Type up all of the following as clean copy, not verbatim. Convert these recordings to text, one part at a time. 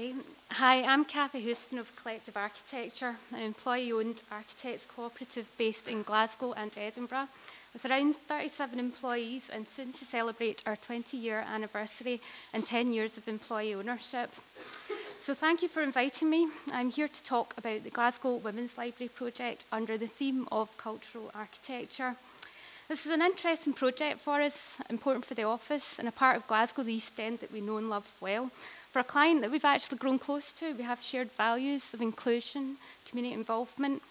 Okay. Hi, I'm Cathy of Collective Architecture, an employee-owned architects cooperative based in Glasgow and Edinburgh, with around 37 employees and soon to celebrate our 20-year anniversary and 10 years of employee ownership. So thank you for inviting me. I'm here to talk about the Glasgow Women's Library project under the theme of cultural architecture. This is an interesting project for us, important for the office, and a part of Glasgow, the East End, that we know and love well. For a client that we've actually grown close to, we have shared values of inclusion, community involvement,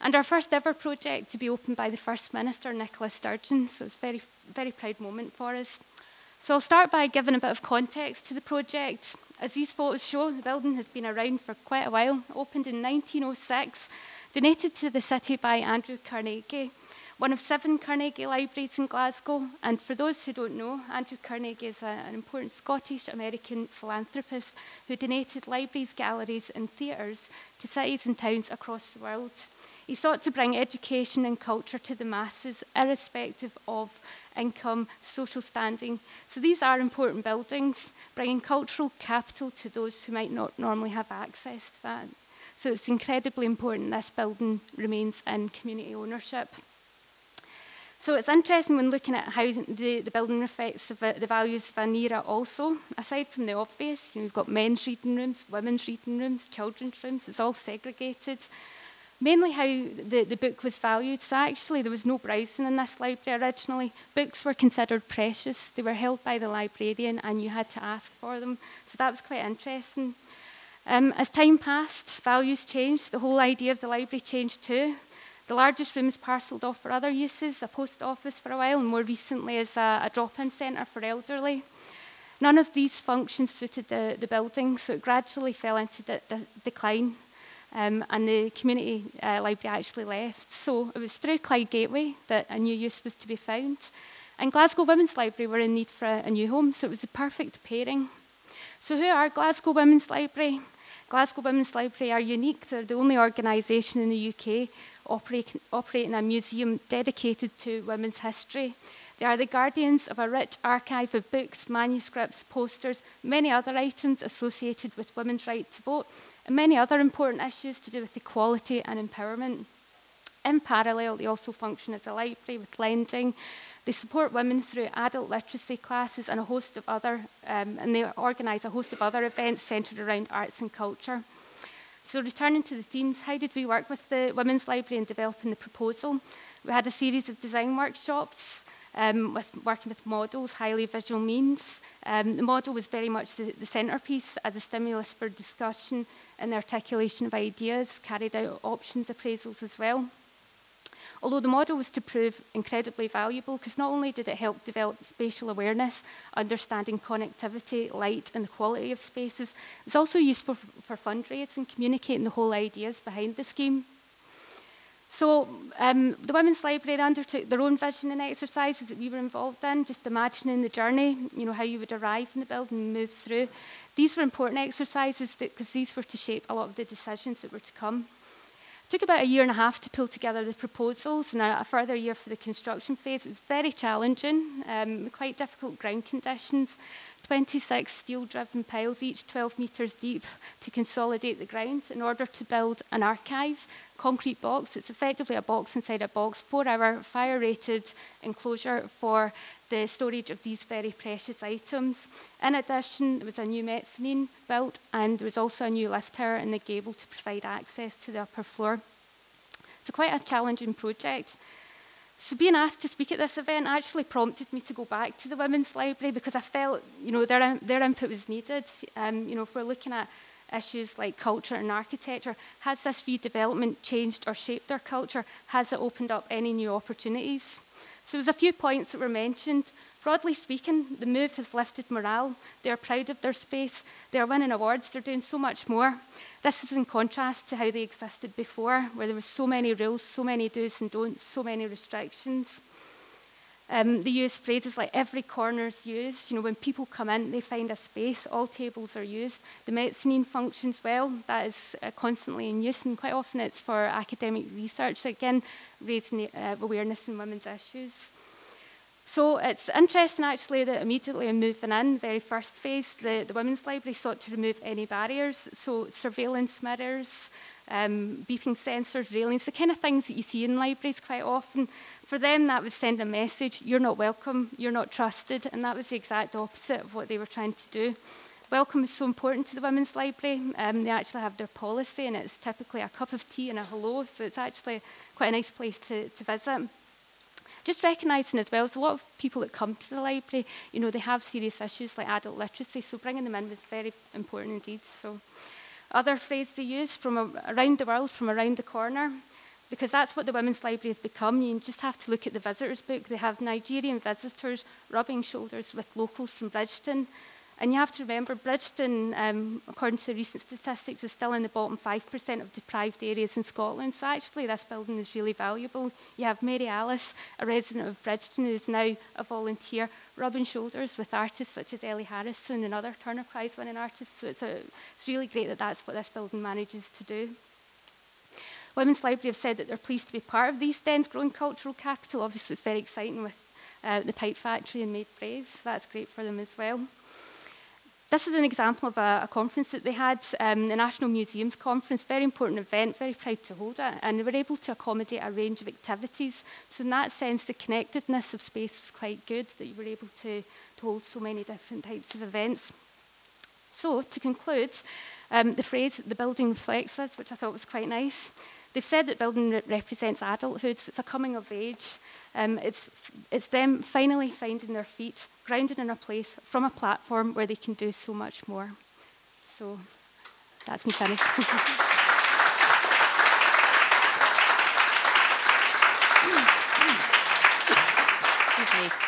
and our first ever project to be opened by the First Minister, Nicola Sturgeon, so it's a very, very proud moment for us. So I'll start by giving a bit of context to the project. As these photos show, the building has been around for quite a while, opened in 1906, donated to the city by Andrew Carnegie, one of 7 Carnegie libraries in Glasgow. And for those who don't know, Andrew Carnegie is an important Scottish-American philanthropist who donated libraries, galleries and theatres to cities and towns across the world. He sought to bring education and culture to the masses, irrespective of income, social standing. So these are important buildings, bringing cultural capital to those who might not normally have access to that. So it's incredibly important this building remains in community ownership. So it's interesting when looking at how the building reflects the values of an era also. Aside from the obvious, we've got men's reading rooms, women's reading rooms, children's rooms, it's all segregated. Mainly how the book was valued. So actually there was no browsing in this library originally. Books were considered precious. They were held by the librarian and you had to ask for them. So that was quite interesting. As time passed, values changed. The whole idea of the library changed too. The largest rooms parcelled off for other uses, a post office for a while, and more recently as a drop-in centre for elderly. None of these functions suited the building, so it gradually fell into decline, and the community library actually left. So it was through Clyde Gateway that a new use was to be found. And Glasgow Women's Library were in need for a new home, so it was the perfect pairing. So who are Glasgow Women's Library? Glasgow Women's Library are unique. They're the only organisation in the UK operating a museum dedicated to women's history. They are the guardians of a rich archive of books, manuscripts, posters, many other items associated with women's right to vote, and many other important issues to do with equality and empowerment. In parallel, they also function as a library with lending. They support women through adult literacy classes and a host of other, and they organise a host of other events centred around arts and culture. So returning to the themes, how did we work with the Women's Library in developing the proposal? We had a series of design workshops, working with models, highly visual means. The model was very much the centrepiece as a stimulus for discussion and the articulation of ideas, carried out options appraisals as well. Although the model was to prove incredibly valuable, because not only did it help develop spatial awareness, understanding connectivity, light, and the quality of spaces, it's also useful for fundraising, communicating the whole ideas behind the scheme. So the Women's Library undertook their own visioning exercises that we were involved in, just imagining the journey, how you would arrive in the building and move through. These were important exercises because these were to shape a lot of the decisions that were to come. It took about 1.5 years to pull together the proposals and a further year for the construction phase. It was very challenging, quite difficult ground conditions. 26 steel-driven piles, each 12 metres deep, to consolidate the ground in order to build an archive, concrete box. It's effectively a box inside a box, 4-hour fire-rated enclosure for the storage of these very precious items. In addition, there was a new mezzanine built, and there was also a new lift tower in the gable to provide access to the upper floor. So quite a challenging project. So being asked to speak at this event actually prompted me to go back to the Women's Library because I felt, their input was needed. If we're looking at issues like culture and architecture, has this redevelopment changed or shaped our culture? Has it opened up any new opportunities? So there's a few points that were mentioned. Broadly speaking, the move has lifted morale. They're proud of their space. They're winning awards. They're doing so much more. This is in contrast to how they existed before, where there were so many rules, so many do's and don'ts, so many restrictions. They use phrases like every corner's used. When people come in, they find a space. All tables are used. The mezzanine functions well. That is constantly in use, and quite often it's for academic research. So again, raising awareness in women's issues. So it's interesting actually that immediately in moving in, the very first phase, the Women's Library sought to remove any barriers, so surveillance mirrors, beeping sensors, railings, the kind of things that you see in libraries quite often. For them, that would send a message, you're not welcome, you're not trusted, and that was the exact opposite of what they were trying to do. Welcome is so important to the Women's Library. They actually have their policy, and it's typically a cup of tea and a hello, so it's actually quite a nice place to visit. Just recognising as well, there's a lot of people that come to the library, you know, they have serious issues like adult literacy, so bringing them in was very important indeed. So, other phrase they use, from around the world, from around the corner, because that's what the Women's Library has become. You just have to look at the visitors book. They have Nigerian visitors rubbing shoulders with locals from Bridgeton. And you have to remember, Bridgeton, according to recent statistics, is still in the bottom 5% of deprived areas in Scotland. So actually, this building is really valuable. You have Mary Alice, a resident of Bridgeton, who is now a volunteer, rubbing shoulders with artists such as Ellie Harrison and other Turner Prize-winning artists. So it's really great that that's what this building manages to do. Women's Library have said that they're pleased to be part of the East End's growing cultural capital. Obviously, it's very exciting with the Pipe Factory and Made Brave, so that's great for them as well. This is an example of a conference that they had, the National Museums Conference, very important event, very proud to hold it, and they were able to accommodate a range of activities. So in that sense, the connectedness of space was quite good, that you were able to hold so many different types of events. So to conclude, the phrase, the building reflects us, which I thought was quite nice. They've said that building represents adulthood, so it's a coming of age. It's them finally finding their feet, grounded in a place from a platform where they can do so much more. So that's me finished. Excuse me.